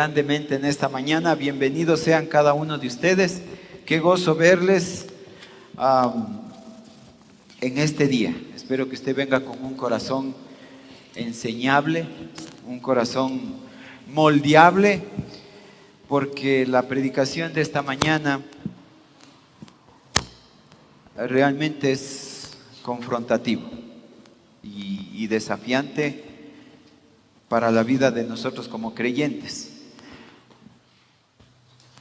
Grandemente en esta mañana. Bienvenidos sean cada uno de ustedes. Qué gozo verles en este día. Espero que usted venga con un corazón enseñable, un corazón moldeable, porque la predicación de esta mañana realmente es confrontativo y desafiante para la vida de nosotros como creyentes.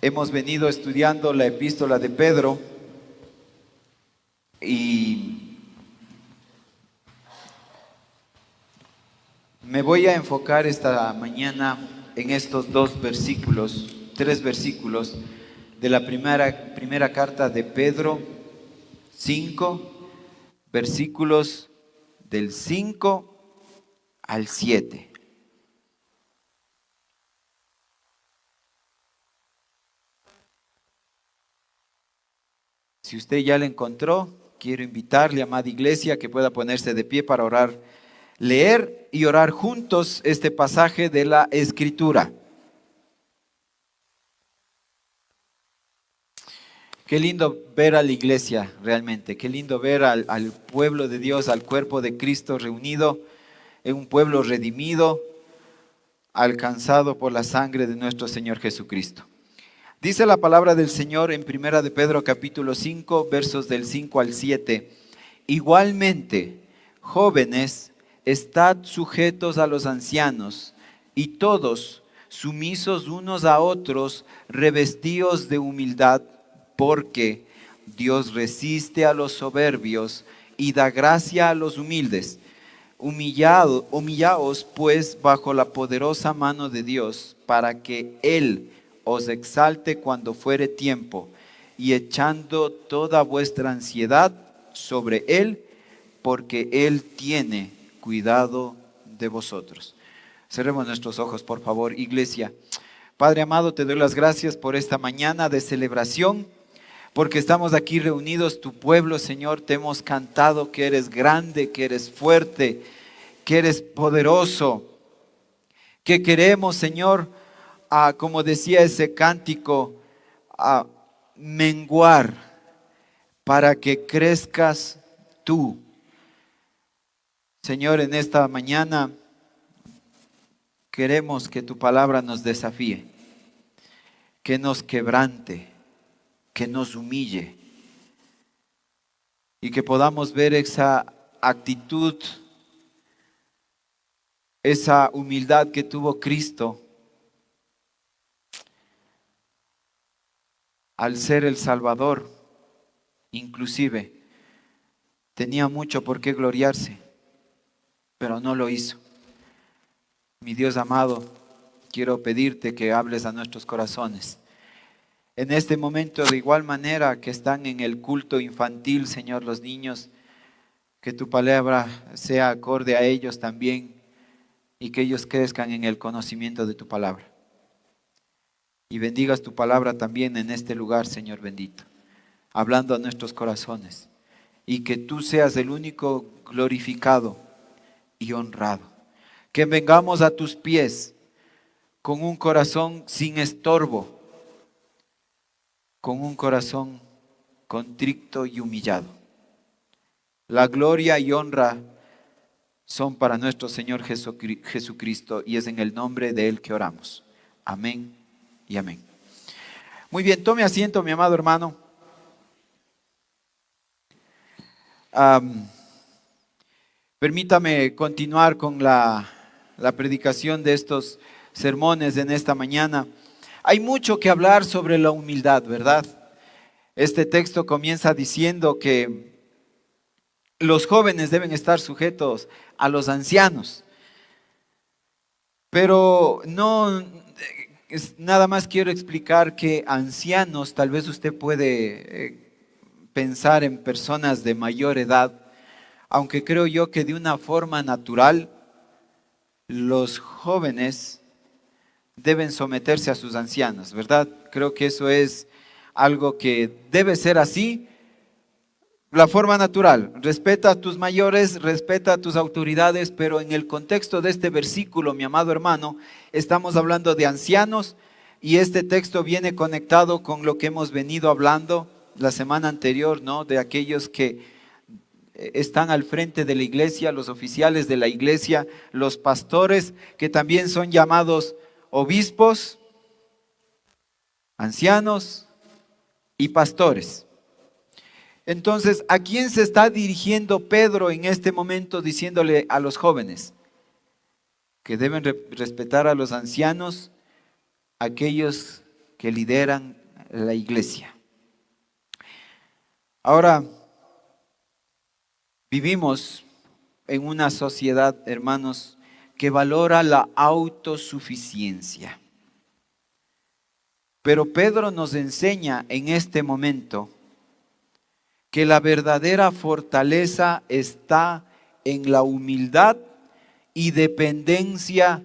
Hemos venido estudiando la epístola de Pedro y me voy a enfocar esta mañana en estos tres versículos de la primera carta de Pedro, 5 versículos del 5 al 7. Si usted ya la encontró, quiero invitarle, amada iglesia, que pueda ponerse de pie para orar, leer y orar juntos este pasaje de la Escritura. Qué lindo ver a la iglesia realmente, qué lindo ver al pueblo de Dios, al cuerpo de Cristo reunido en un pueblo redimido, alcanzado por la sangre de nuestro Señor Jesucristo. Dice la palabra del Señor en 1 de Pedro capítulo 5, versos del 5 al 7. Igualmente, jóvenes, estad sujetos a los ancianos, y todos sumisos unos a otros, revestidos de humildad, porque Dios resiste a los soberbios y da gracia a los humildes. Humillaos pues bajo la poderosa mano de Dios, para que Él os exalte cuando fuere tiempo, y echando toda vuestra ansiedad sobre Él, porque Él tiene cuidado de vosotros. Cerremos nuestros ojos, por favor, iglesia. Padre amado, te doy las gracias por esta mañana de celebración, porque estamos aquí reunidos, tu pueblo, Señor. Te hemos cantado que eres grande, que eres fuerte, que eres poderoso, que queremos, Señor, como decía ese cántico, menguar para que crezcas tú. Señor, en esta mañana queremos que tu palabra nos desafíe, que nos quebrante, que nos humille y que podamos ver esa actitud, esa humildad que tuvo Cristo al ser el Salvador. Inclusive tenía mucho por qué gloriarse, pero no lo hizo. Mi Dios amado, quiero pedirte que hables a nuestros corazones. En este momento, de igual manera que están en el culto infantil, Señor, los niños, que tu palabra sea acorde a ellos también y que ellos crezcan en el conocimiento de tu palabra. Y bendigas tu palabra también en este lugar, Señor bendito, hablando a nuestros corazones, y que tú seas el único glorificado y honrado. Que vengamos a tus pies con un corazón sin estorbo, con un corazón contrito y humillado. La gloria y honra son para nuestro Señor Jesucristo, y es en el nombre de Él que oramos. Amén y amén. Muy bien, tome asiento, mi amado hermano. Permítame continuar con la predicación de estos sermones en esta mañana. Hay mucho que hablar sobre la humildad, ¿verdad? Este texto comienza diciendo que los jóvenes deben estar sujetos a los ancianos. Pero no, nada más quiero explicar que ancianos, tal vez usted puede pensar en personas de mayor edad, aunque creo yo que de una forma natural los jóvenes deben someterse a sus ancianos, ¿verdad? Creo que eso es algo que debe ser así, La forma natural, respeta a tus mayores, respeta a tus autoridades, pero en el contexto de este versículo, mi amado hermano, estamos hablando de ancianos y este texto viene conectado con lo que hemos venido hablando la semana anterior, ¿no? De aquellos que están al frente de la iglesia, los oficiales de la iglesia, los pastores, que también son llamados obispos, ancianos y pastores. Entonces, ¿a quién se está dirigiendo Pedro en este momento diciéndole a los jóvenes? Que deben respetar a los ancianos, aquellos que lideran la iglesia. Ahora, vivimos en una sociedad, hermanos, que valora la autosuficiencia. Pero Pedro nos enseña en este momento que la verdadera fortaleza está en la humildad y dependencia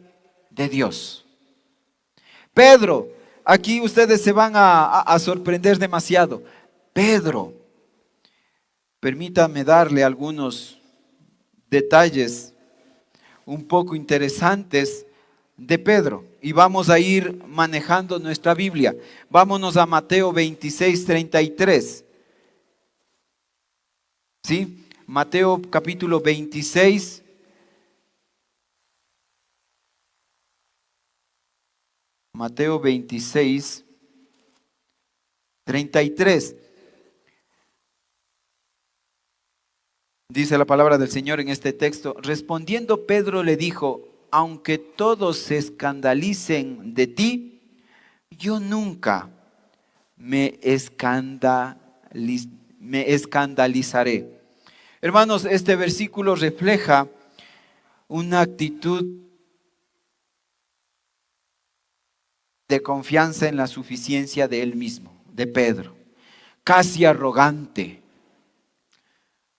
de Dios. Pedro, aquí ustedes se van a sorprender demasiado. Pedro, permítame darle algunos detalles un poco interesantes de Pedro y vamos a ir manejando nuestra Biblia. Vámonos a Mateo 26:33. ¿Sí? Mateo capítulo 26. Mateo 26:33. Dice la palabra del Señor en este texto. Respondiendo Pedro le dijo: aunque todos se escandalicen de ti, yo nunca me escandalizaré. Hermanos, este versículo refleja una actitud de confianza en la suficiencia de él mismo, de Pedro, casi arrogante,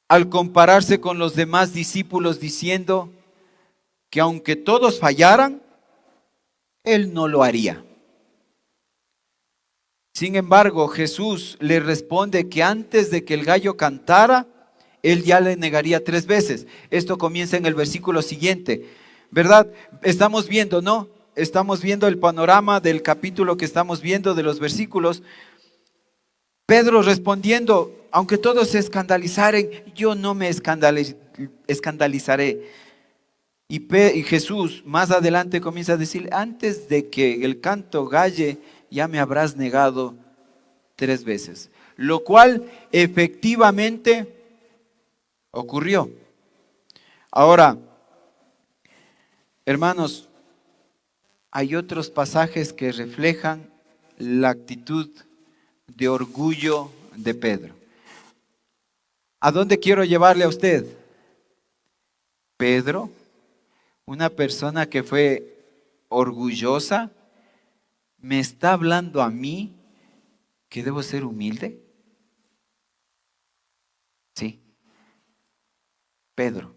al compararse con los demás discípulos diciendo que aunque todos fallaran, él no lo haría. Sin embargo, Jesús le responde que antes de que el gallo cantara, él ya le negaría 3 veces. Esto comienza en el versículo siguiente, ¿verdad? Estamos viendo, ¿no? Estamos viendo el panorama del capítulo que estamos viendo, de los versículos. Pedro respondiendo: aunque todos se escandalizaren, yo no me escandalizaré. Y Jesús más adelante comienza a decir: antes de que el canto galle, ya me habrás negado 3 veces. Lo cual efectivamente ocurrió. Ahora, hermanos, hay otros pasajes que reflejan la actitud de orgullo de Pedro. ¿A dónde quiero llevarle a usted? Pedro, una persona que fue orgullosa, ¿me está hablando a mí que debo ser humilde? Sí, Pedro,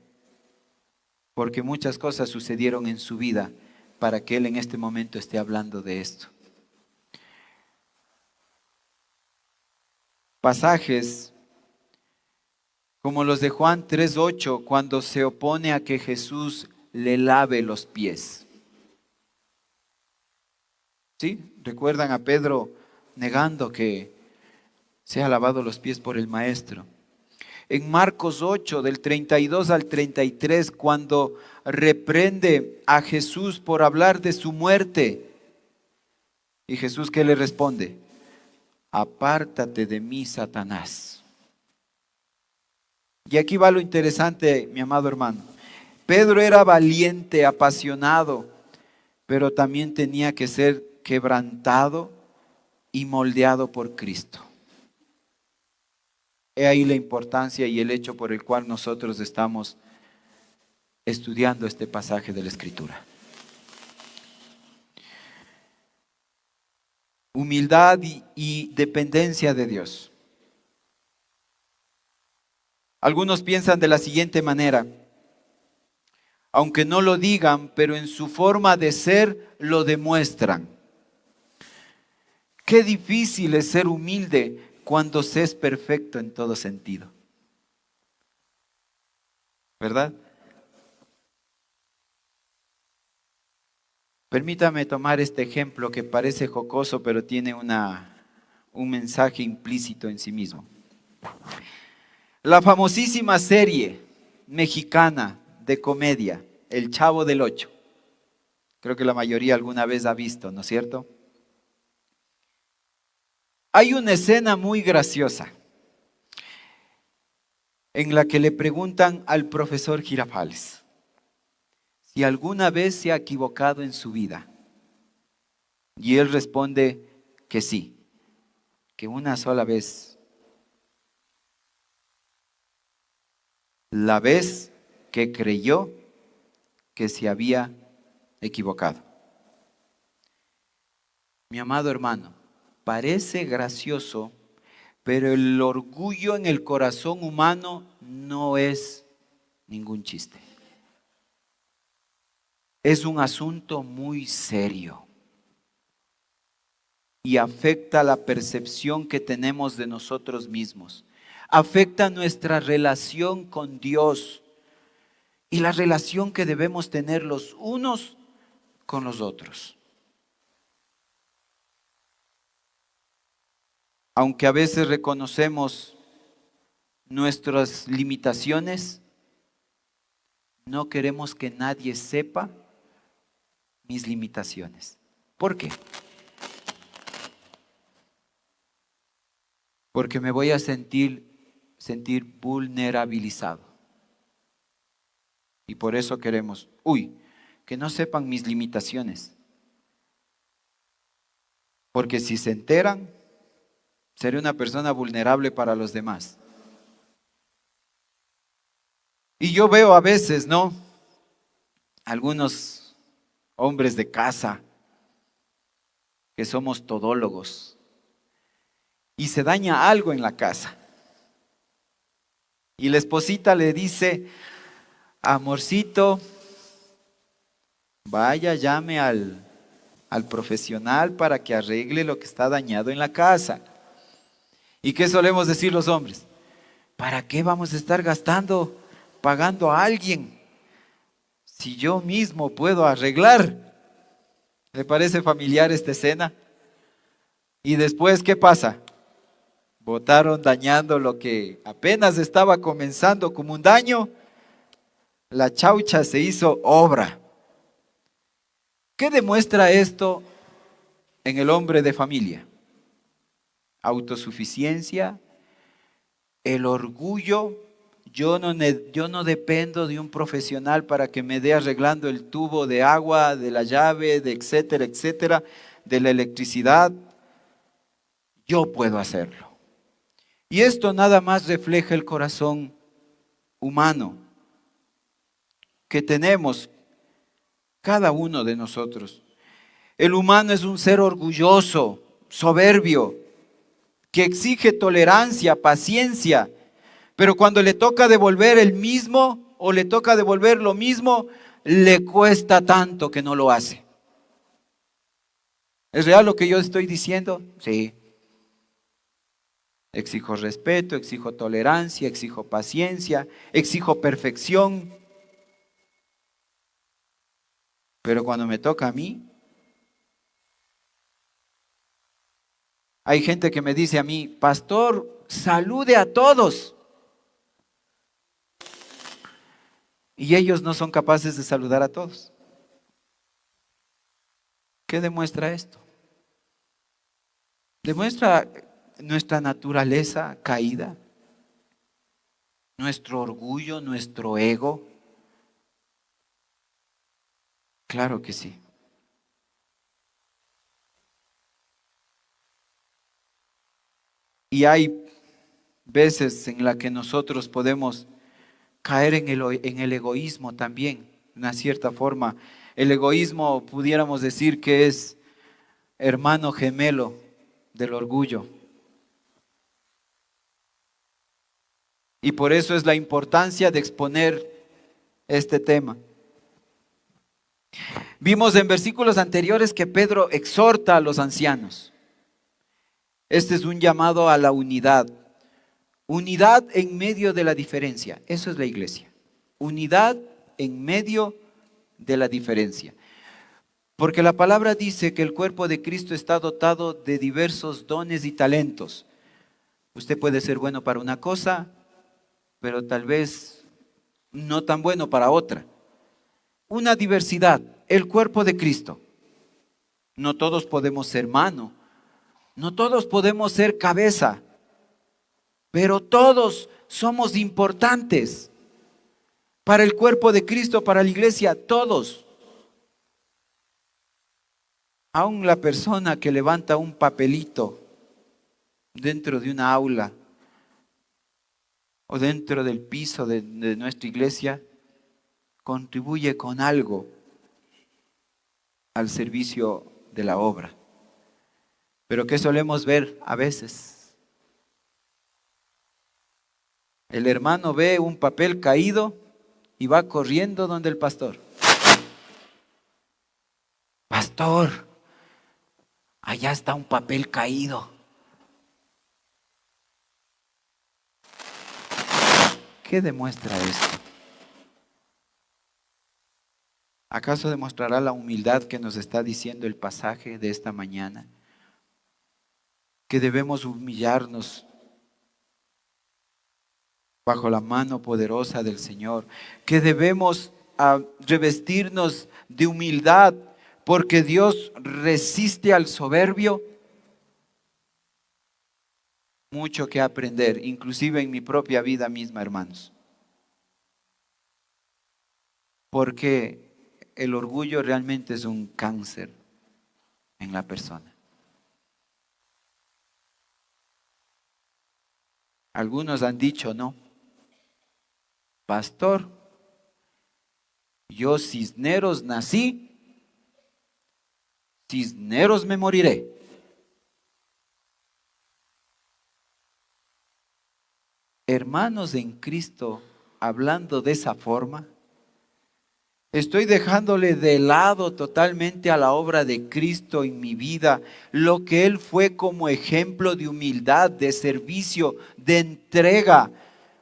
porque muchas cosas sucedieron en su vida para que él en este momento esté hablando de esto. Pasajes como los de Juan 3:8, cuando se opone a que Jesús le lave los pies. ¿Sí? ¿Recuerdan a Pedro negando que se ha lavado los pies por el Maestro? En Marcos 8, del 32 al 33, cuando reprende a Jesús por hablar de su muerte. ¿Y Jesús qué le responde? Apártate de mí, Satanás. Y aquí va lo interesante, mi amado hermano. Pedro era valiente, apasionado, pero también tenía que ser quebrantado y moldeado por Cristo. He ahí la importancia y el hecho por el cual nosotros estamos estudiando este pasaje de la Escritura. Humildad y dependencia de Dios. Algunos piensan de la siguiente manera: aunque no lo digan, pero en su forma de ser lo demuestran. Qué difícil es ser humilde cuando se es perfecto en todo sentido. ¿verdad? Permítame tomar este ejemplo que parece jocoso, pero tiene un mensaje implícito en sí mismo. La famosísima serie mexicana de comedia, El Chavo del Ocho. Creo que la mayoría alguna vez ha visto, ¿no es cierto? Hay una escena muy graciosa en la que le preguntan al profesor Girafales si alguna vez se ha equivocado en su vida. Y él responde que sí, que una sola vez. La vez que creyó que se había equivocado. Mi amado hermano, parece gracioso, pero el orgullo en el corazón humano no es ningún chiste. Es un asunto muy serio y afecta la percepción que tenemos de nosotros mismos. Afecta nuestra relación con Dios y la relación que debemos tener los unos con los otros. Aunque a veces reconocemos nuestras limitaciones, no queremos que nadie sepa mis limitaciones. ¿Por qué? Porque me voy a sentir vulnerabilizado. Y por eso queremos, que no sepan mis limitaciones. Porque si se enteran, seré una persona vulnerable para los demás. Y yo veo a veces, ¿no? Algunos hombres de casa que somos todólogos y se daña algo en la casa. Y la esposita le dice, amorcito, vaya, llame al profesional para que arregle lo que está dañado en la casa. ¿Y qué solemos decir los hombres? ¿Para qué vamos a estar pagando a alguien si yo mismo puedo arreglar? ¿Le parece familiar esta escena? Y después, ¿qué pasa? Botaron dañando lo que apenas estaba comenzando como un daño. La chaucha se hizo obra. ¿Qué demuestra esto en el hombre de familia? Autosuficiencia, el orgullo. Yo no dependo de un profesional para que me dé arreglando el tubo de agua, de la llave, de etcétera, etcétera, de la electricidad. Yo puedo hacerlo. Y esto nada más refleja el corazón humano que tenemos cada uno de nosotros. El humano es un ser orgulloso, soberbio, que exige tolerancia, paciencia, pero cuando le toca devolver el mismo o le toca devolver lo mismo, le cuesta tanto que no lo hace. ¿Es real lo que yo estoy diciendo? Sí. Exijo respeto, exijo tolerancia, exijo paciencia, exijo perfección. Pero cuando me toca a mí, hay gente que me dice a mí, pastor, salude a todos. Y ellos no son capaces de saludar a todos. ¿Qué demuestra esto? Demuestra nuestra naturaleza caída, nuestro orgullo, nuestro ego. Claro que sí. Y hay veces en las que nosotros podemos caer en el egoísmo también, de una cierta forma. El egoísmo pudiéramos decir que es hermano gemelo del orgullo. Y por eso es la importancia de exponer este tema. Vimos en versículos anteriores que Pedro exhorta a los ancianos. Este es un llamado a la unidad. Unidad en medio de la diferencia. Eso es la iglesia. Unidad en medio de la diferencia. Porque la palabra dice que el cuerpo de Cristo está dotado de diversos dones y talentos. Usted puede ser bueno para una cosa, pero tal vez no tan bueno para otra. Una diversidad, el cuerpo de Cristo. No todos podemos ser mano, no todos podemos ser cabeza, pero todos somos importantes para el cuerpo de Cristo, para la iglesia, todos. Aún la persona que levanta un papelito dentro de una aula o dentro del piso de nuestra iglesia, contribuye con algo al servicio de la obra. Pero ¿qué solemos ver a veces? El hermano ve un papel caído y va corriendo donde el pastor. Pastor, allá está un papel caído. ¿Qué demuestra esto? ¿Acaso demostrará la humildad que nos está diciendo el pasaje de esta mañana? Que debemos humillarnos bajo la mano poderosa del Señor, que debemos revestirnos de humildad, porque Dios resiste al soberbio. Mucho que aprender, inclusive en mi propia vida misma, hermanos. Porque el orgullo realmente es un cáncer en la persona. Algunos han dicho, no, pastor, yo cisneros nací, cisneros me moriré. Hermanos en Cristo, hablando de esa forma, estoy dejándole de lado totalmente a la obra de Cristo en mi vida, lo que Él fue como ejemplo de humildad, de servicio, de entrega,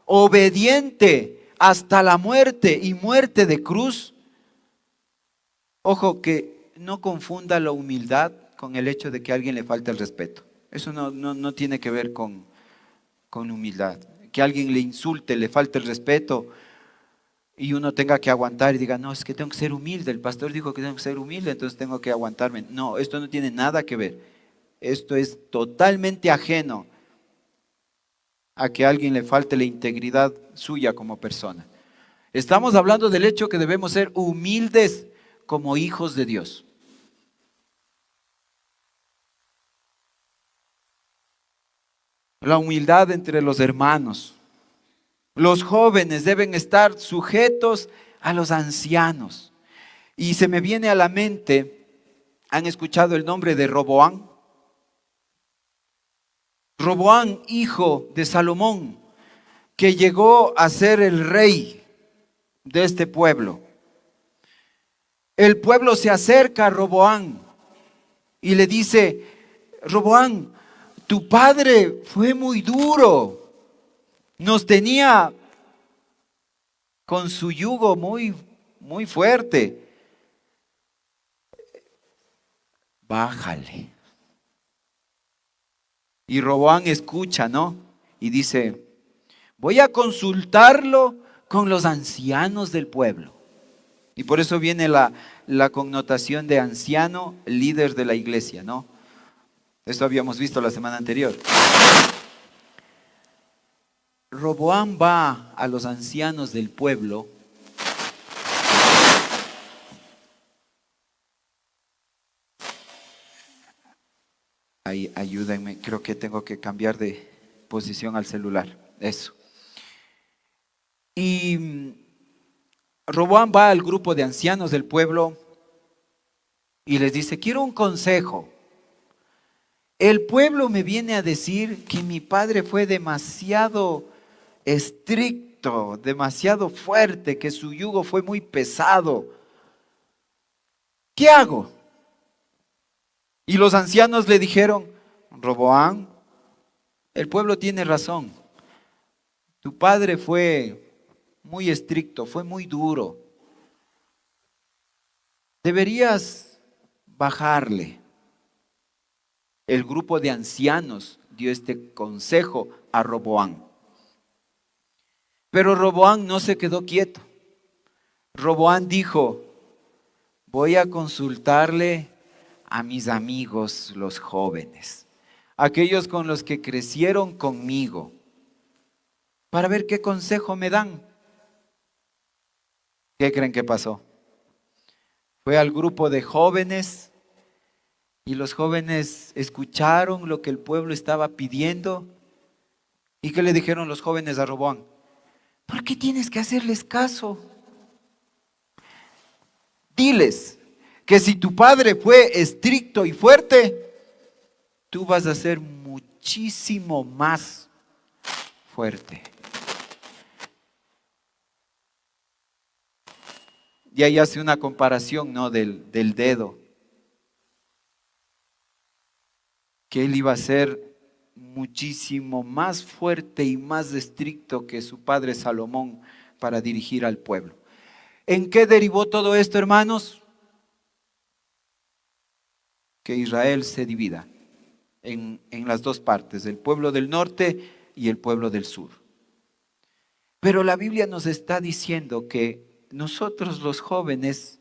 obediente hasta la muerte y muerte de cruz. Ojo, que no confunda la humildad con el hecho de que a alguien le falte el respeto. Eso no tiene que ver con humildad. Que alguien le insulte, le falte el respeto y uno tenga que aguantar y diga, no, es que tengo que ser humilde, el pastor dijo que tengo que ser humilde, entonces tengo que aguantarme. No, esto no tiene nada que ver. Esto es totalmente ajeno a que a alguien le falte la integridad suya como persona. Estamos hablando del hecho que debemos ser humildes como hijos de Dios. La humildad entre los hermanos. Los jóvenes deben estar sujetos a los ancianos. Y se me viene a la mente, ¿han escuchado el nombre de Roboán? Roboán, hijo de Salomón, que llegó a ser el rey de este pueblo. El pueblo se acerca a Roboán y le dice, Roboán, tu padre fue muy duro, nos tenía con su yugo muy fuerte. Bájale. Y Roboán escucha, ¿no? Y dice, voy a consultarlo con los ancianos del pueblo. Y por eso viene la connotación de anciano, líder de la iglesia, ¿no? Esto habíamos visto la semana anterior. Roboán va a los ancianos del pueblo Ahí, ayúdenme, creo que tengo que cambiar de posición al celular. Eso. Y Roboán va al grupo de ancianos del pueblo y les dice, quiero un consejo. El pueblo me viene a decir que mi padre fue demasiado estricto, demasiado fuerte, que su yugo fue muy pesado. ¿Qué hago? Y los ancianos le dijeron, Roboán, el pueblo tiene razón. Tu padre fue muy estricto, fue muy duro. Deberías bajarle. El grupo de ancianos dio este consejo a Roboam. Pero Roboam no se quedó quieto. Roboam dijo, voy a consultarle a mis amigos los jóvenes, aquellos con los que crecieron conmigo, para ver qué consejo me dan. ¿Qué creen que pasó? Fue al grupo de jóvenes y los jóvenes escucharon lo que el pueblo estaba pidiendo. ¿Y qué le dijeron los jóvenes a Roboam? ¿Por qué tienes que hacerles caso? Diles que si tu padre fue estricto y fuerte, tú vas a ser muchísimo más fuerte. Y ahí hace una comparación, ¿no? del dedo. Que él iba a ser muchísimo más fuerte y más estricto que su padre Salomón para dirigir al pueblo. ¿En qué derivó todo esto, hermanos? Que Israel se divida en las dos partes, el pueblo del norte y el pueblo del sur. Pero la Biblia nos está diciendo que nosotros los jóvenes,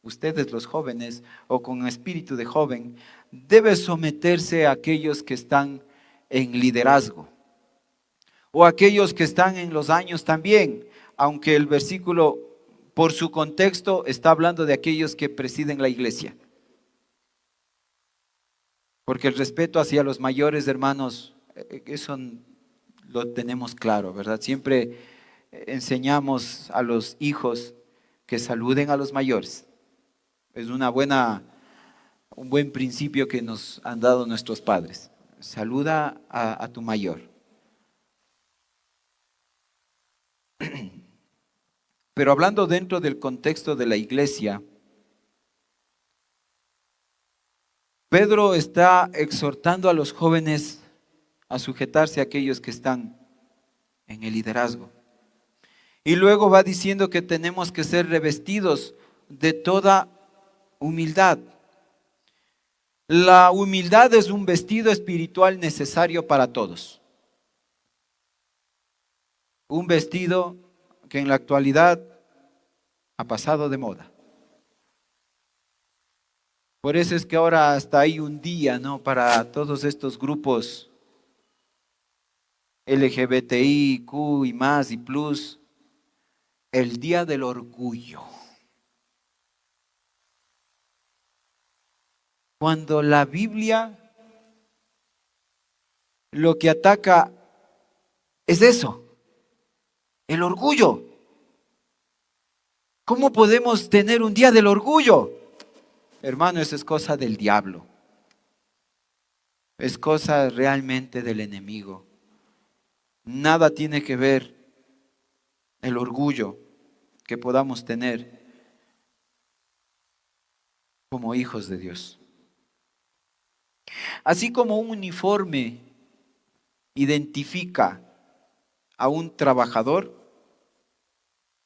ustedes los jóvenes o con espíritu de joven, debe someterse a aquellos que están en liderazgo o aquellos que están en los años también, aunque el versículo por su contexto está hablando de aquellos que presiden la iglesia. Porque el respeto hacia los mayores, hermanos, eso lo tenemos claro, ¿verdad? Siempre enseñamos a los hijos que saluden a los mayores. Es un buen principio que nos han dado nuestros padres. Saluda a tu mayor. Pero hablando dentro del contexto de la iglesia, Pedro está exhortando a los jóvenes a sujetarse a aquellos que están en el liderazgo. Y luego va diciendo que tenemos que ser revestidos de toda humildad. La humildad es un vestido espiritual necesario para todos. Un vestido que en la actualidad ha pasado de moda. Por eso es que ahora hasta hay un día, ¿no? Para todos estos grupos LGBTIQ y más y plus, el Día del Orgullo. Cuando la Biblia lo que ataca es eso, el orgullo. ¿Cómo podemos tener un día del orgullo? Hermano, eso es cosa del diablo. Es cosa realmente del enemigo. Nada tiene que ver el orgullo que podamos tener como hijos de Dios. Así como un uniforme identifica a un trabajador,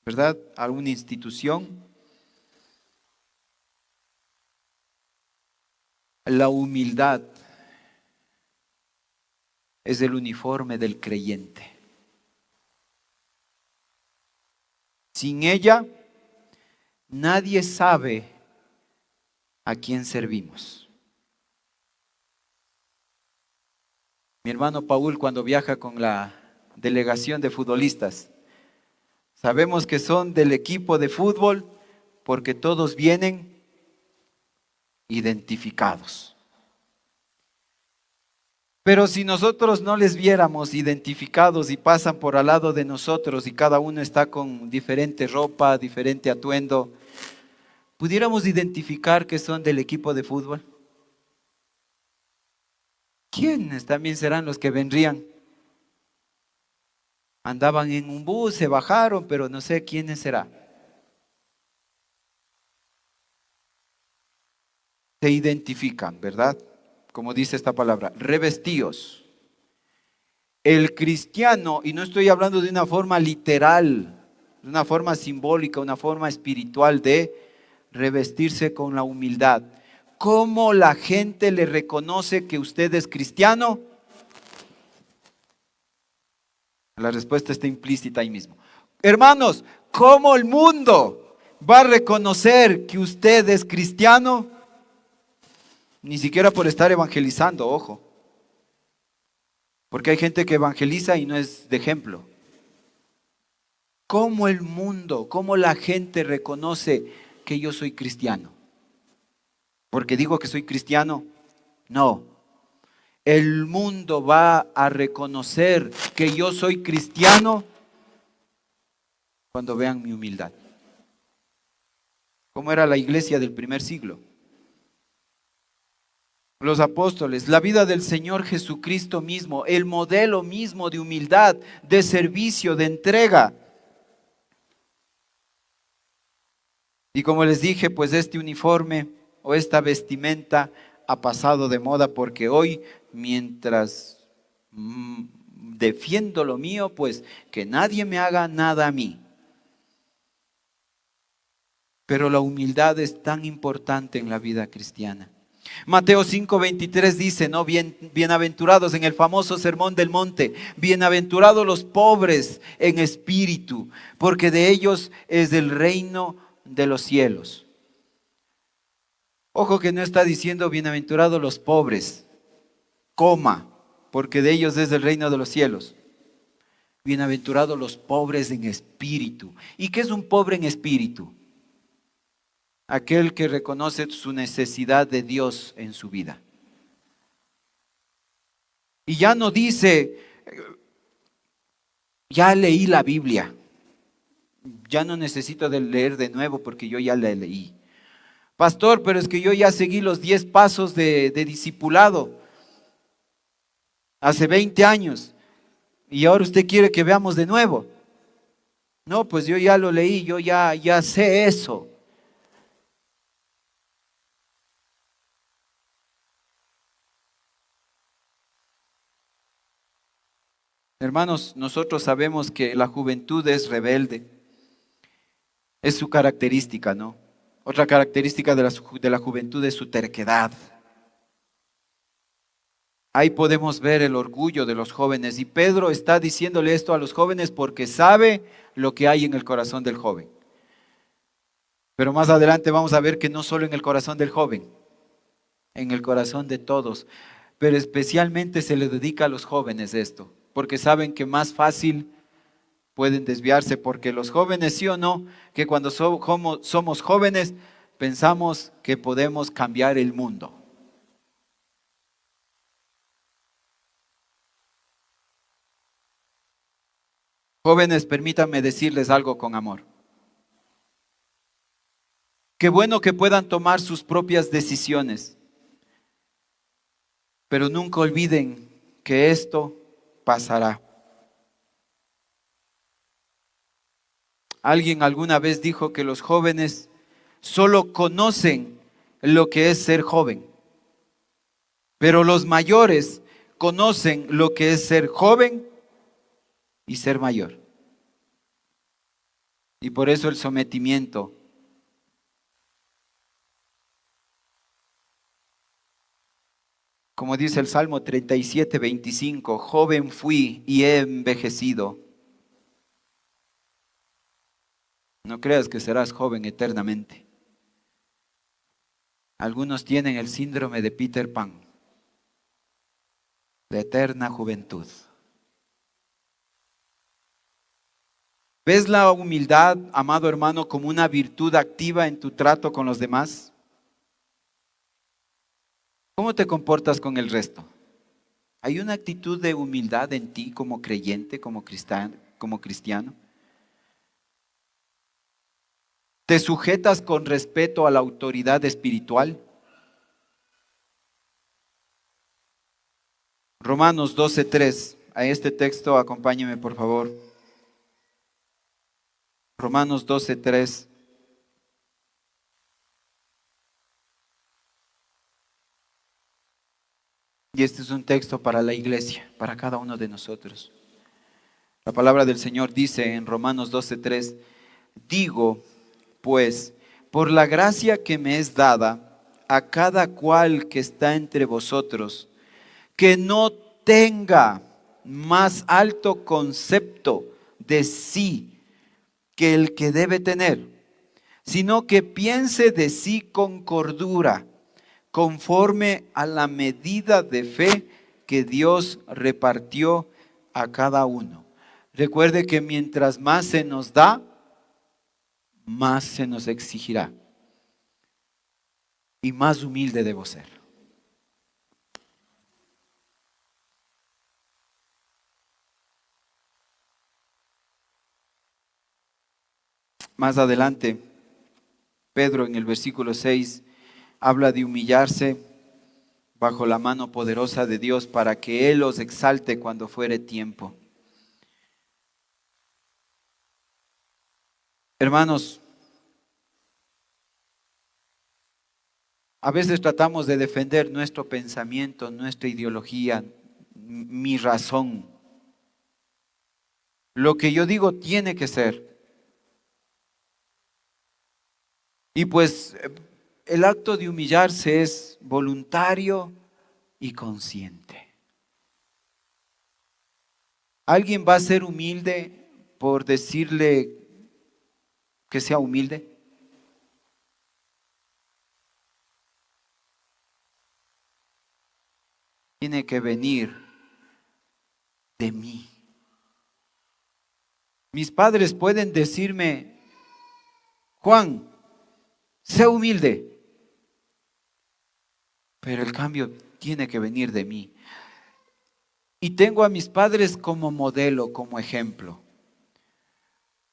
¿verdad? A una institución. La humildad es el uniforme del creyente. Sin ella, nadie sabe a quién servimos. Mi hermano Paul, cuando viaja con la delegación de futbolistas, sabemos que son del equipo de fútbol porque todos vienen identificados. Pero si nosotros no les viéramos identificados y pasan por al lado de nosotros y cada uno está con diferente ropa, diferente atuendo, ¿pudiéramos identificar que son del equipo de fútbol? ¿Quiénes también serán los que vendrían? Andaban en un bus, se bajaron, pero no sé quiénes serán. Se identifican, ¿verdad? Como dice esta palabra, revestíos. El cristiano, y no estoy hablando de una forma literal, una forma simbólica, una forma espiritual de revestirse con la humildad. ¿Cómo la gente le reconoce que usted es cristiano? La respuesta está implícita ahí mismo. Hermanos, ¿cómo el mundo va a reconocer que usted es cristiano? Ni siquiera por estar evangelizando, ojo. Porque hay gente que evangeliza y no es de ejemplo. ¿Cómo el mundo, cómo la gente reconoce que yo soy cristiano? ¿Porque digo que soy cristiano? No. El mundo va a reconocer que yo soy cristiano cuando vean mi humildad. ¿Cómo era la iglesia del primer siglo? Los apóstoles, la vida del Señor Jesucristo mismo, el modelo mismo de humildad, de servicio, de entrega. Y como les dije, pues este uniforme o esta vestimenta ha pasado de moda porque hoy, mientras defiendo lo mío, pues que nadie me haga nada a mí. Pero la humildad es tan importante en la vida cristiana. Mateo 5:23 dice, ¿no? Bienaventurados en el famoso sermón del monte, bienaventurados los pobres en espíritu, porque de ellos es el reino de los cielos. Ojo que no está diciendo bienaventurados los pobres, coma, porque de ellos es el reino de los cielos. Bienaventurados los pobres en espíritu. ¿Y qué es un pobre en espíritu? Aquel que reconoce su necesidad de Dios en su vida. Y ya no dice, ya leí la Biblia, ya no necesito de leer de nuevo porque yo ya la leí. Pastor, pero es que yo ya seguí los 10 pasos de discipulado hace 20 años y ahora usted quiere que veamos de nuevo. No, pues yo ya lo leí, yo ya sé eso. Hermanos, nosotros sabemos que la juventud es rebelde, es su característica, ¿no? Otra característica de la juventud es su terquedad. Ahí podemos ver el orgullo de los jóvenes y Pedro está diciéndole esto a los jóvenes porque sabe lo que hay en el corazón del joven. Pero más adelante vamos a ver que no solo en el corazón del joven, en el corazón de todos, pero especialmente se le dedica a los jóvenes esto, porque saben que más fácil pueden desviarse, porque los jóvenes, sí o no, que cuando somos jóvenes pensamos que podemos cambiar el mundo. Jóvenes, permítanme decirles algo con amor. Qué bueno que puedan tomar sus propias decisiones, pero nunca olviden que esto pasará. Alguien alguna vez dijo que los jóvenes solo conocen lo que es ser joven, pero los mayores conocen lo que es ser joven y ser mayor. Y por eso el sometimiento. Como dice el Salmo 37:25, joven fui y he envejecido. No creas que serás joven eternamente. Algunos tienen el síndrome de Peter Pan, la eterna juventud. ¿Ves la humildad, amado hermano, como una virtud activa en tu trato con los demás? ¿Cómo te comportas con el resto? ¿Hay una actitud de humildad en ti como creyente, como cristiano? ¿Te sujetas con respeto a la autoridad espiritual? Romanos 12:3. A este texto acompáñeme, por favor. Romanos 12:3. Y este es un texto para la iglesia, para cada uno de nosotros. La palabra del Señor dice en Romanos 12:3, digo, pues, por la gracia que me es dada a cada cual que está entre vosotros, que no tenga más alto concepto de sí que el que debe tener, sino que piense de sí con cordura, conforme a la medida de fe que Dios repartió a cada uno. Recuerde que mientras más se nos da, más se nos exigirá. Y más humilde debo ser. Más adelante, Pedro en el versículo 6 habla de humillarse bajo la mano poderosa de Dios para que Él os exalte cuando fuere tiempo. Hermanos, a veces tratamos de defender nuestro pensamiento, nuestra ideología, mi razón. Lo que yo digo tiene que ser. Y pues el acto de humillarse es voluntario y consciente. ¿Alguien va a ser humilde por decirle que sea humilde? Tiene que venir de mí. Mis padres pueden decirme, Juan, sé humilde, pero el cambio tiene que venir de mí. Y tengo a mis padres como modelo, como ejemplo.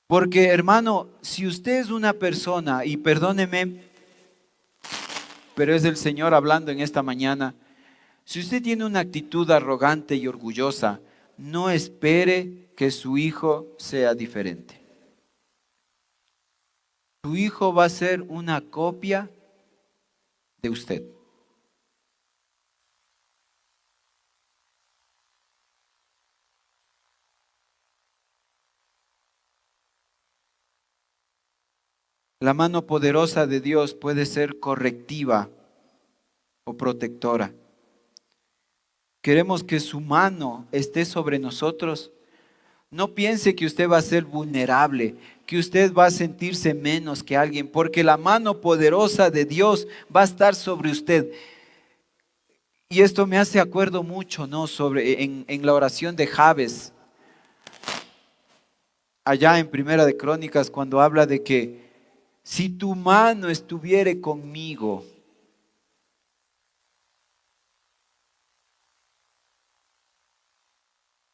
Porque hermano, si usted es una persona, y perdóneme, pero es el Señor hablando en esta mañana, si usted tiene una actitud arrogante y orgullosa, no espere que su hijo sea diferente. Su hijo va a ser una copia de usted. La mano poderosa de Dios puede ser correctiva o protectora. Queremos que su mano esté sobre nosotros. No piense que usted va a ser vulnerable, que usted va a sentirse menos que alguien, porque la mano poderosa de Dios va a estar sobre usted. Y esto me hace acuerdo mucho, ¿no? Sobre en la oración de Jabes, allá en Primera de Crónicas, cuando habla de que si tu mano estuviere conmigo,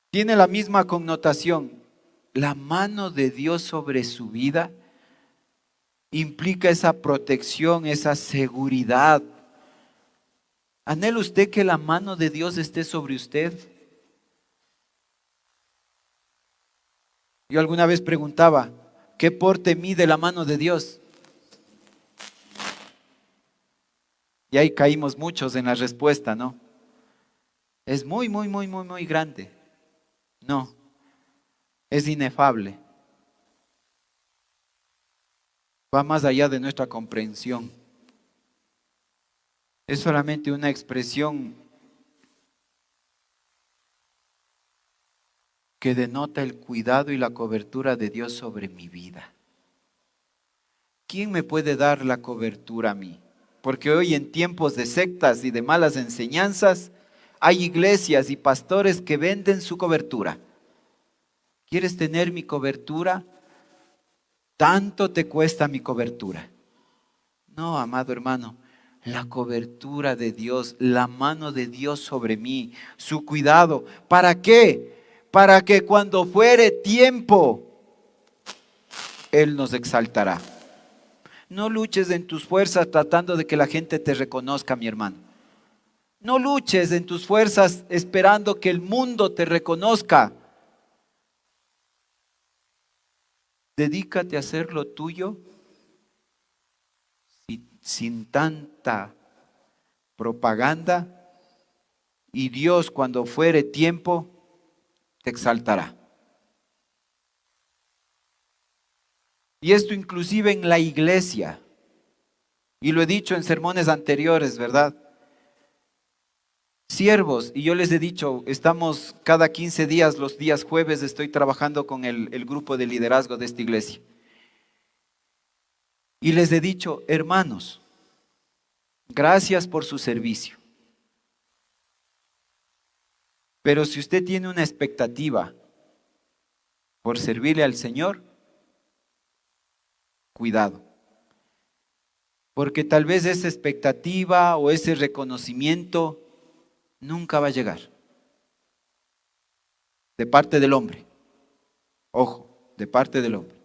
tiene la misma connotación. La mano de Dios sobre su vida implica esa protección, esa seguridad. ¿Anhela usted que la mano de Dios esté sobre usted? Yo alguna vez preguntaba, ¿qué porte mide la mano de Dios? Y ahí caímos muchos en la respuesta, ¿no? Es muy, muy, muy, muy, muy grande. No, es inefable. Va más allá de nuestra comprensión. Es solamente una expresión que denota el cuidado y la cobertura de Dios sobre mi vida. ¿Quién me puede dar la cobertura a mí? Porque hoy en tiempos de sectas y de malas enseñanzas, hay iglesias y pastores que venden su cobertura. ¿Quieres tener mi cobertura? Tanto te cuesta mi cobertura. No, amado hermano, la cobertura de Dios, la mano de Dios sobre mí, su cuidado. ¿Para qué? Para que cuando fuere tiempo, Él nos exaltará. No luches en tus fuerzas tratando de que la gente te reconozca, mi hermano. No luches en tus fuerzas esperando que el mundo te reconozca. Dedícate a hacer lo tuyo sin tanta propaganda y Dios cuando fuere tiempo te exaltará. Y esto inclusive en la iglesia. Y lo he dicho en sermones anteriores, ¿verdad? Siervos, y yo les he dicho, estamos cada 15 días, los días jueves, estoy trabajando con el grupo de liderazgo de esta iglesia. Y les he dicho, hermanos, gracias por su servicio. Pero si usted tiene una expectativa por servirle al Señor, cuidado. Porque tal vez esa expectativa o ese reconocimiento nunca va a llegar. De parte del hombre. Ojo, de parte del hombre.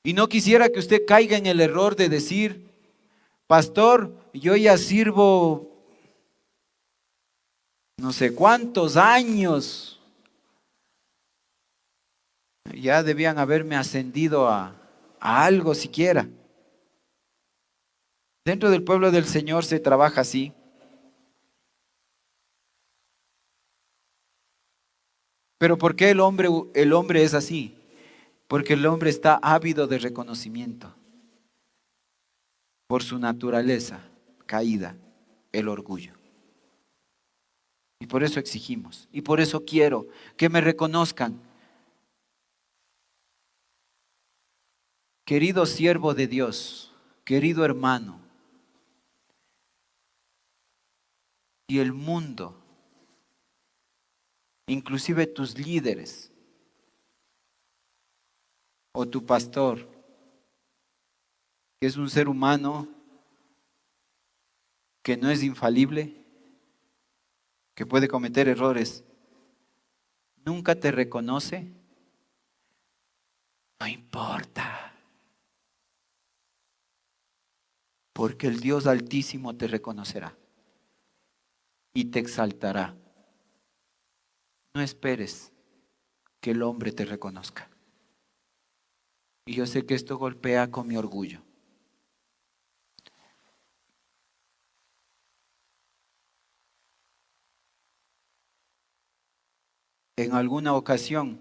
Y no quisiera que usted caiga en el error de decir, pastor, yo ya sirvo no sé cuántos años. Ya debían haberme ascendido a algo siquiera. Dentro del pueblo del Señor se trabaja así. Pero ¿por qué el hombre es así? Porque el hombre está ávido de reconocimiento por su naturaleza caída, el orgullo. Y por eso exigimos, y por eso quiero que me reconozcan. Querido siervo de Dios, querido hermano, y el mundo, inclusive tus líderes o tu pastor, que es un ser humano que no es infalible, que puede cometer errores, nunca te reconoce, no importa, porque el Dios Altísimo te reconocerá y te exaltará. No esperes que el hombre te reconozca. Y yo sé que esto golpea con mi orgullo. En alguna ocasión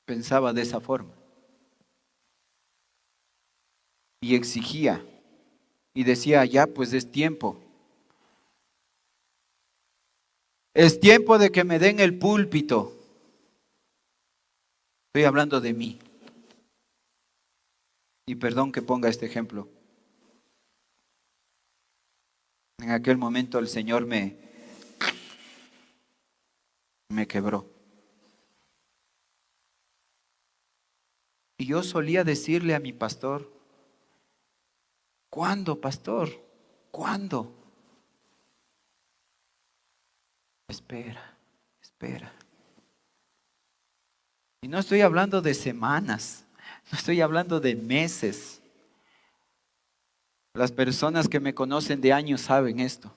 pensaba de esa forma y exigía y decía, ya pues es tiempo. Es tiempo de que me den el púlpito. Estoy hablando de mí. Y perdón que ponga este ejemplo. En aquel momento el Señor me quebró. Y yo solía decirle a mi pastor, ¿cuándo, pastor? ¿Cuándo? Espera, espera. Y no estoy hablando de semanas, no estoy hablando de meses. Las personas que me conocen de años saben esto.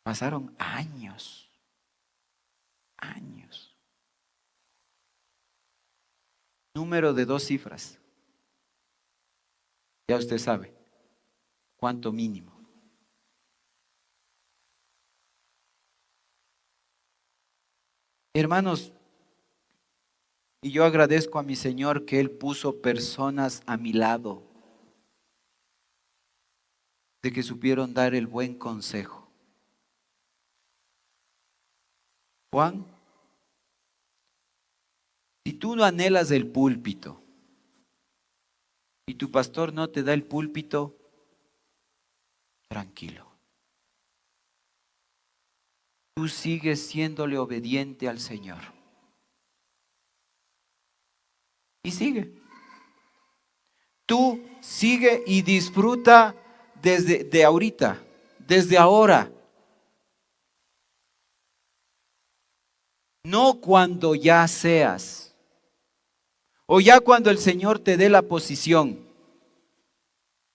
Pasaron años, años. Número de 2 cifras. Ya usted sabe cuánto mínimo. Hermanos, y yo agradezco a mi Señor que Él puso personas a mi lado, de que supieron dar el buen consejo. Juan, si tú no anhelas el púlpito y tu pastor no te da el púlpito, tranquilo. Tú sigues siéndole obediente al Señor. Y sigue. Tú sigue y disfruta desde ahorita, desde ahora. No cuando ya seas. O ya cuando el Señor te dé la posición.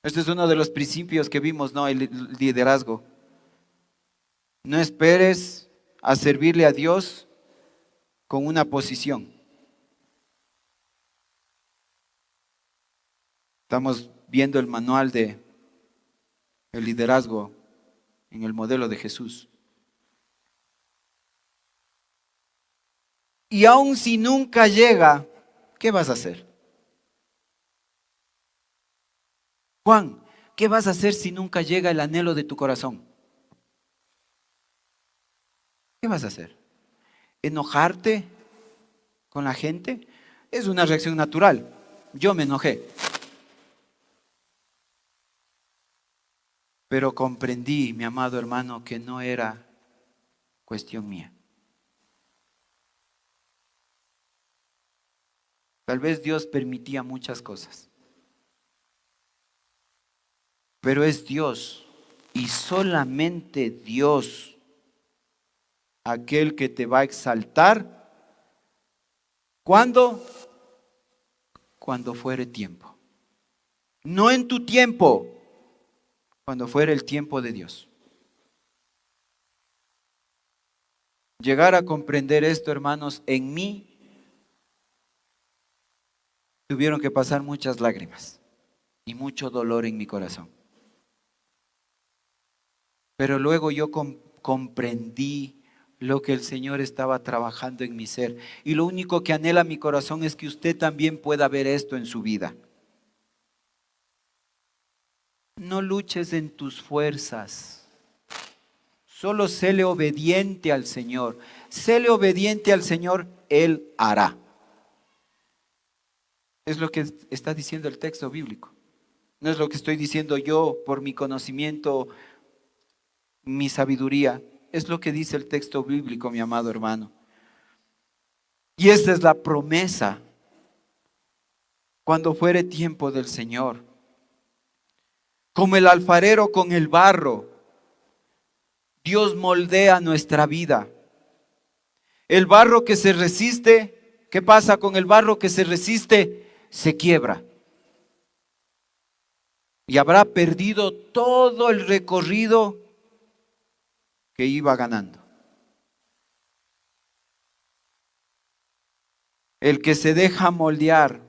Este es uno de los principios que vimos, ¿no? El liderazgo. No esperes a servirle a Dios con una posición. Estamos viendo el manual de el liderazgo en el modelo de Jesús. Y aun si nunca llega ¿qué vas a hacer? Juan, ¿qué vas a hacer si nunca llega el anhelo de tu corazón? ¿Qué vas a hacer? ¿Enojarte con la gente? Es una reacción natural. Yo me enojé. Pero comprendí, mi amado hermano, que no era cuestión mía. Tal vez Dios permitía muchas cosas, pero es Dios y solamente Dios aquel que te va a exaltar. ¿Cuándo? Cuando fuere tiempo. No en tu tiempo, cuando fuere el tiempo de Dios. Llegar a comprender esto, hermanos, en mí tuvieron que pasar muchas lágrimas y mucho dolor en mi corazón. Pero luego yo comprendí lo que el Señor estaba trabajando en mi ser. Y lo único que anhela mi corazón es que usted también pueda ver esto en su vida. No luches en tus fuerzas. Solo séle obediente al Señor. Séle obediente al Señor, Él hará. Es lo que está diciendo el texto bíblico. No es lo que estoy diciendo yo por mi conocimiento, mi sabiduría. Es lo que dice el texto bíblico, mi amado hermano. Y esta es la promesa cuando fuere tiempo del Señor. Como el alfarero con el barro, Dios moldea nuestra vida. El barro que se resiste, ¿qué pasa con el barro que se resiste? Se quiebra. Y habrá perdido todo el recorrido que iba ganando. El que se deja moldear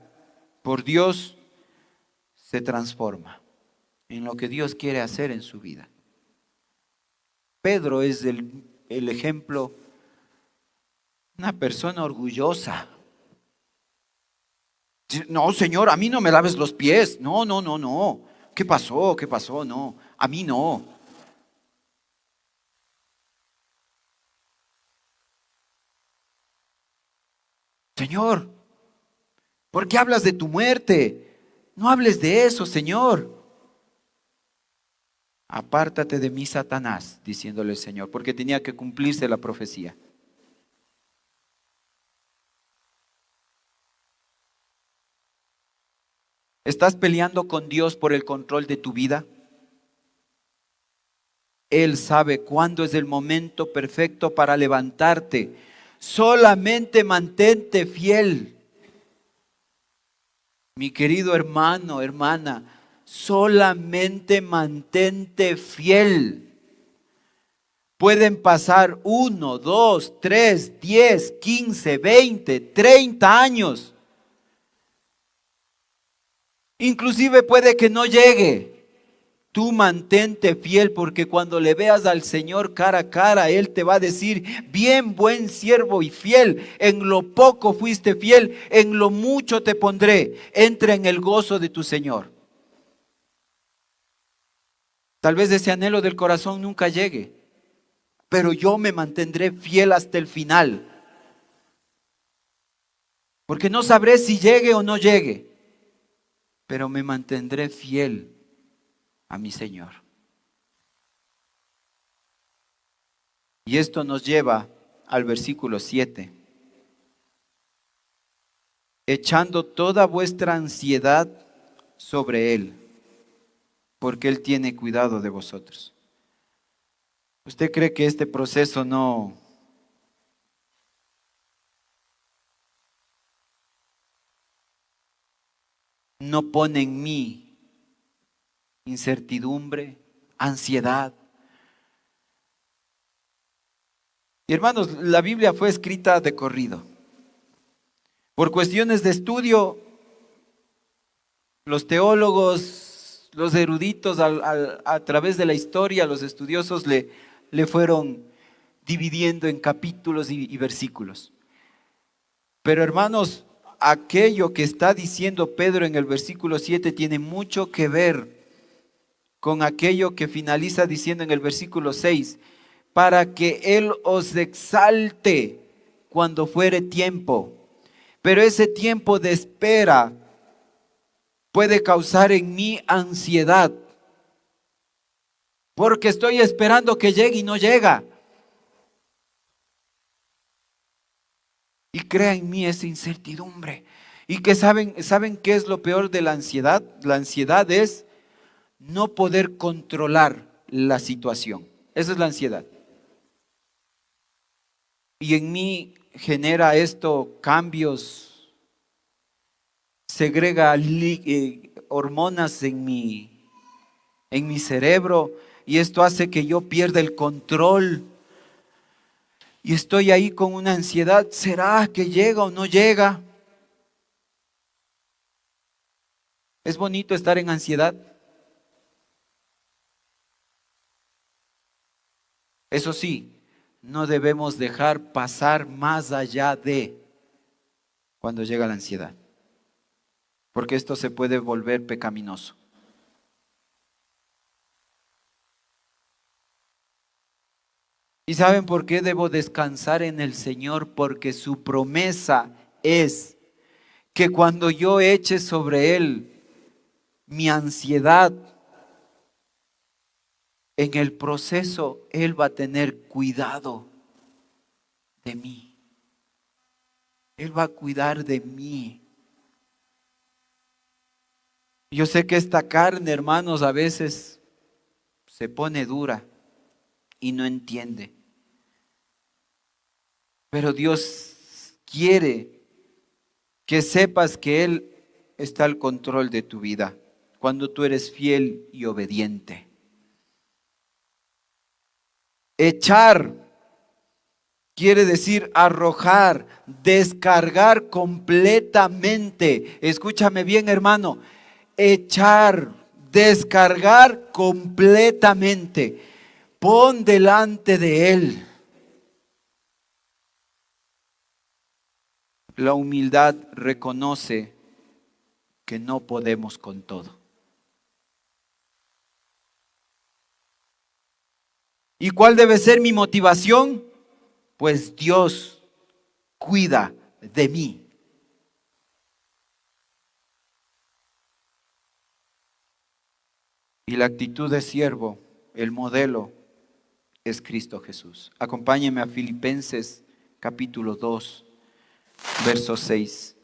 por Dios se transforma en lo que Dios quiere hacer en su vida. Pedro es el ejemplo, una persona orgullosa. No, Señor, a mí no me laves los pies. No, no, no, no. ¿Qué pasó? ¿Qué pasó? No, a mí no. Señor, ¿por qué hablas de tu muerte? No hables de eso, Señor. Apártate de mí, Satanás, diciéndole el Señor, porque tenía que cumplirse la profecía. ¿Estás peleando con Dios por el control de tu vida? Él sabe cuándo es el momento perfecto para levantarte. Solamente mantente fiel. Mi querido hermano, hermana, solamente mantente fiel. Pueden pasar 1, 2, 3, 10, 15, 20, 30 años. Inclusive puede que no llegue. Tú mantente fiel, porque cuando le veas al Señor cara a cara, Él te va a decir: bien, buen siervo y fiel, en lo poco fuiste fiel, en lo mucho te pondré, entra en el gozo de tu Señor. Tal vez ese anhelo del corazón nunca llegue, pero yo me mantendré fiel hasta el final, porque no sabré si llegue o no llegue, pero me mantendré fiel a mi Señor. Y esto nos lleva al versículo 7. Echando toda vuestra ansiedad sobre Él, porque Él tiene cuidado de vosotros. ¿Usted cree que este proceso no pone en mí incertidumbre, ansiedad? Y hermanos, la Biblia fue escrita de corrido. Por cuestiones de estudio, los teólogos, los eruditos, a través de la historia, los estudiosos le fueron dividiendo en capítulos y versículos. Pero hermanos, aquello que está diciendo Pedro en el versículo 7 tiene mucho que ver con aquello que finaliza diciendo en el versículo 6, para que Él os exalte cuando fuere tiempo. Pero ese tiempo de espera puede causar en mí ansiedad, porque estoy esperando que llegue y no llega. Y crea en mí esa incertidumbre. Y que ¿saben qué es lo peor de la ansiedad? La ansiedad es no poder controlar la situación. Esa es la ansiedad. Y en mí genera esto cambios, segrega hormonas en mi cerebro, y esto hace que yo pierda el control. Y estoy ahí con una ansiedad. ¿Será que llega o no llega? ¿Es bonito estar en ansiedad? Eso sí, no debemos dejar pasar más allá de cuando llega la ansiedad, porque esto se puede volver pecaminoso. ¿Y saben por qué debo descansar en el Señor? Porque su promesa es que cuando yo eche sobre Él mi ansiedad, en el proceso Él va a tener cuidado de mí. Él va a cuidar de mí. Yo sé que esta carne, hermanos, a veces se pone dura y no entiende. Pero Dios quiere que sepas que Él está al control de tu vida cuando tú eres fiel y obediente. Echar quiere decir arrojar, descargar completamente. Escúchame bien, hermano. Echar, descargar completamente. Pon delante de Él. La humildad reconoce que no podemos con todo. ¿Y cuál debe ser mi motivación? Pues Dios cuida de mí. Y la actitud de siervo, el modelo, es Cristo Jesús. Acompáñeme a Filipenses capítulo 2, verso 6.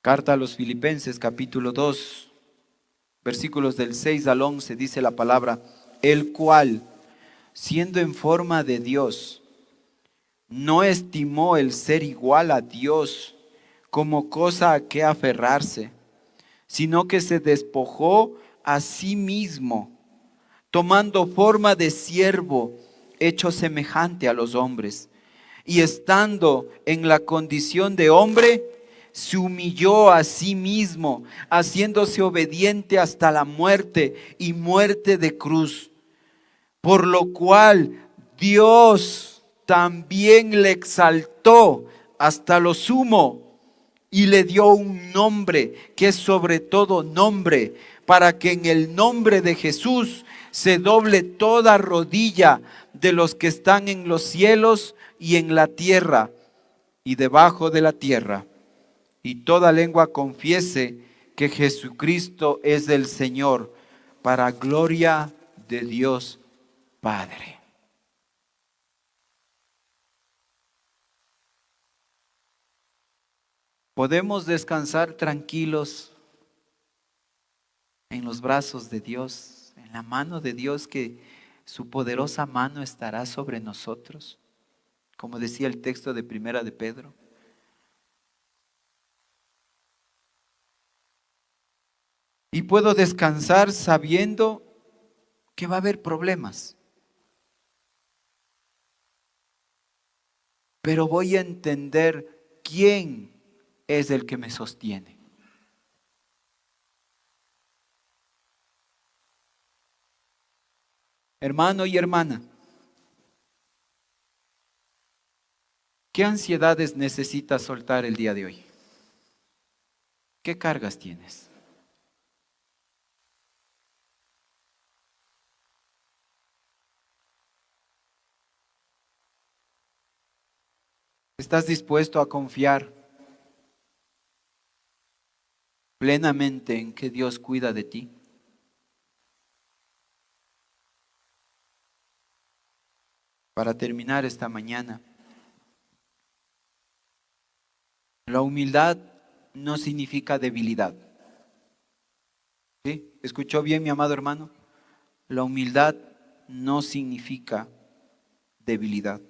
Carta a los Filipenses capítulo 2, versículos del 6 al 11, dice la palabra, el cual, siendo en forma de Dios, no estimó el ser igual a Dios como cosa a que aferrarse, sino que se despojó a sí mismo, tomando forma de siervo, hecho semejante a los hombres, y estando en la condición de hombre, se humilló a sí mismo, haciéndose obediente hasta la muerte y muerte de cruz. Por lo cual Dios también le exaltó hasta lo sumo y le dio un nombre que es sobre todo nombre, para que en el nombre de Jesús se doble toda rodilla de los que están en los cielos y en la tierra y debajo de la tierra, y toda lengua confiese que Jesucristo es el Señor, para gloria de Dios Padre. Podemos descansar tranquilos en los brazos de Dios, en la mano de Dios, que su poderosa mano estará sobre nosotros, como decía el texto de Primera de Pedro. Y puedo descansar sabiendo que va a haber problemas, pero voy a entender quién es el que me sostiene. Hermano y hermana, ¿qué ansiedades necesitas soltar el día de hoy? ¿Qué cargas tienes? ¿Estás dispuesto a confiar plenamente en que Dios cuida de ti? Para terminar esta mañana, la humildad no significa debilidad. ¿Sí? ¿Escuchó bien, mi amado hermano? La humildad no significa debilidad.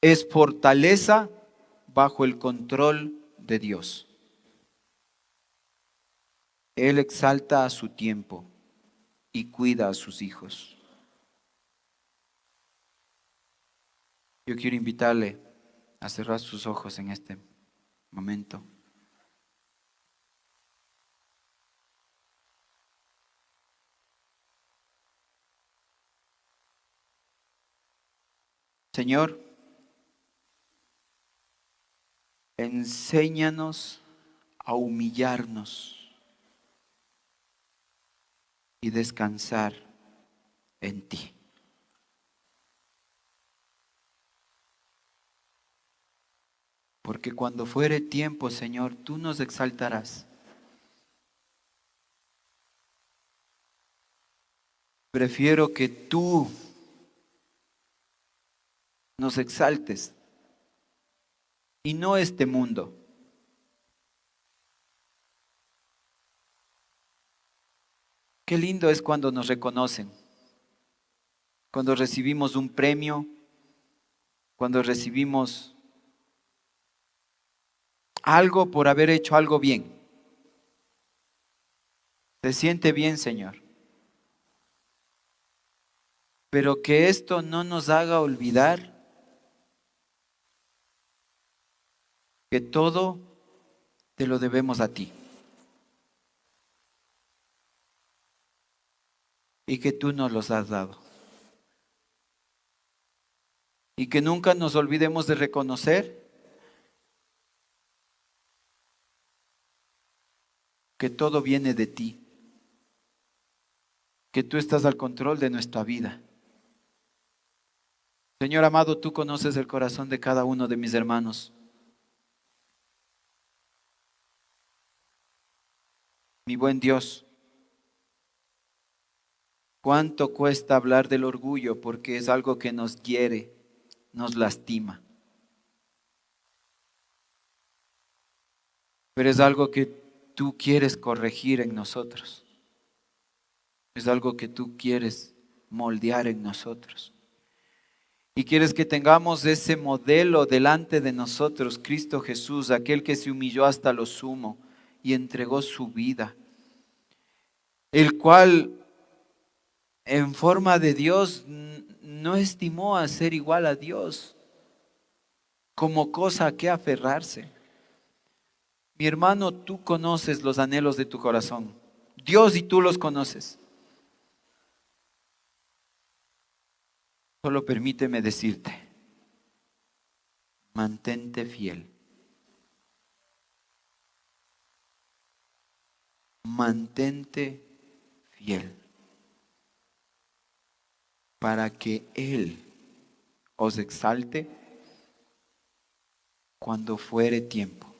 Es fortaleza bajo el control de Dios. Él exalta a su tiempo y cuida a sus hijos. Yo quiero invitarle a cerrar sus ojos en este momento. Señor, enséñanos a humillarnos y descansar en ti. Porque cuando fuere tiempo, Señor, tú nos exaltarás. Prefiero que tú nos exaltes y no este mundo. Qué lindo es cuando nos reconocen, cuando recibimos un premio, cuando recibimos algo por haber hecho algo bien. Se siente bien, Señor. Pero que esto no nos haga olvidar que todo te lo debemos a ti y que tú nos los has dado. Y que nunca nos olvidemos de reconocer que todo viene de ti, que tú estás al control de nuestra vida. Señor amado, tú conoces el corazón de cada uno de mis hermanos. Mi buen Dios, cuánto cuesta hablar del orgullo porque es algo que nos hiere, nos lastima. Pero es algo que tú quieres corregir en nosotros. Es algo que tú quieres moldear en nosotros. Y quieres que tengamos ese modelo delante de nosotros, Cristo Jesús, aquel que se humilló hasta lo sumo y entregó su vida, el cual en forma de Dios no estimó a ser igual a Dios como cosa a que aferrarse. Mi hermano, tú conoces los anhelos de tu corazón. Dios y tú los conoces. Solo permíteme decirte, mantente fiel. Mantente fiel para que Él os exalte cuando fuere tiempo.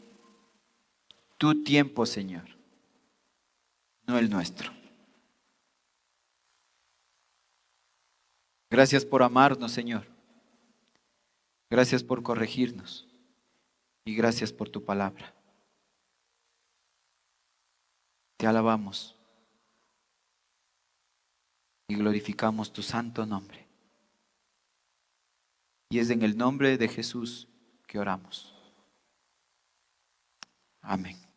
Tu tiempo, Señor, no el nuestro. Gracias por amarnos, Señor. Gracias por corregirnos. Y gracias por tu palabra. Te alabamos y glorificamos tu santo nombre. Y es en el nombre de Jesús que oramos. Amén.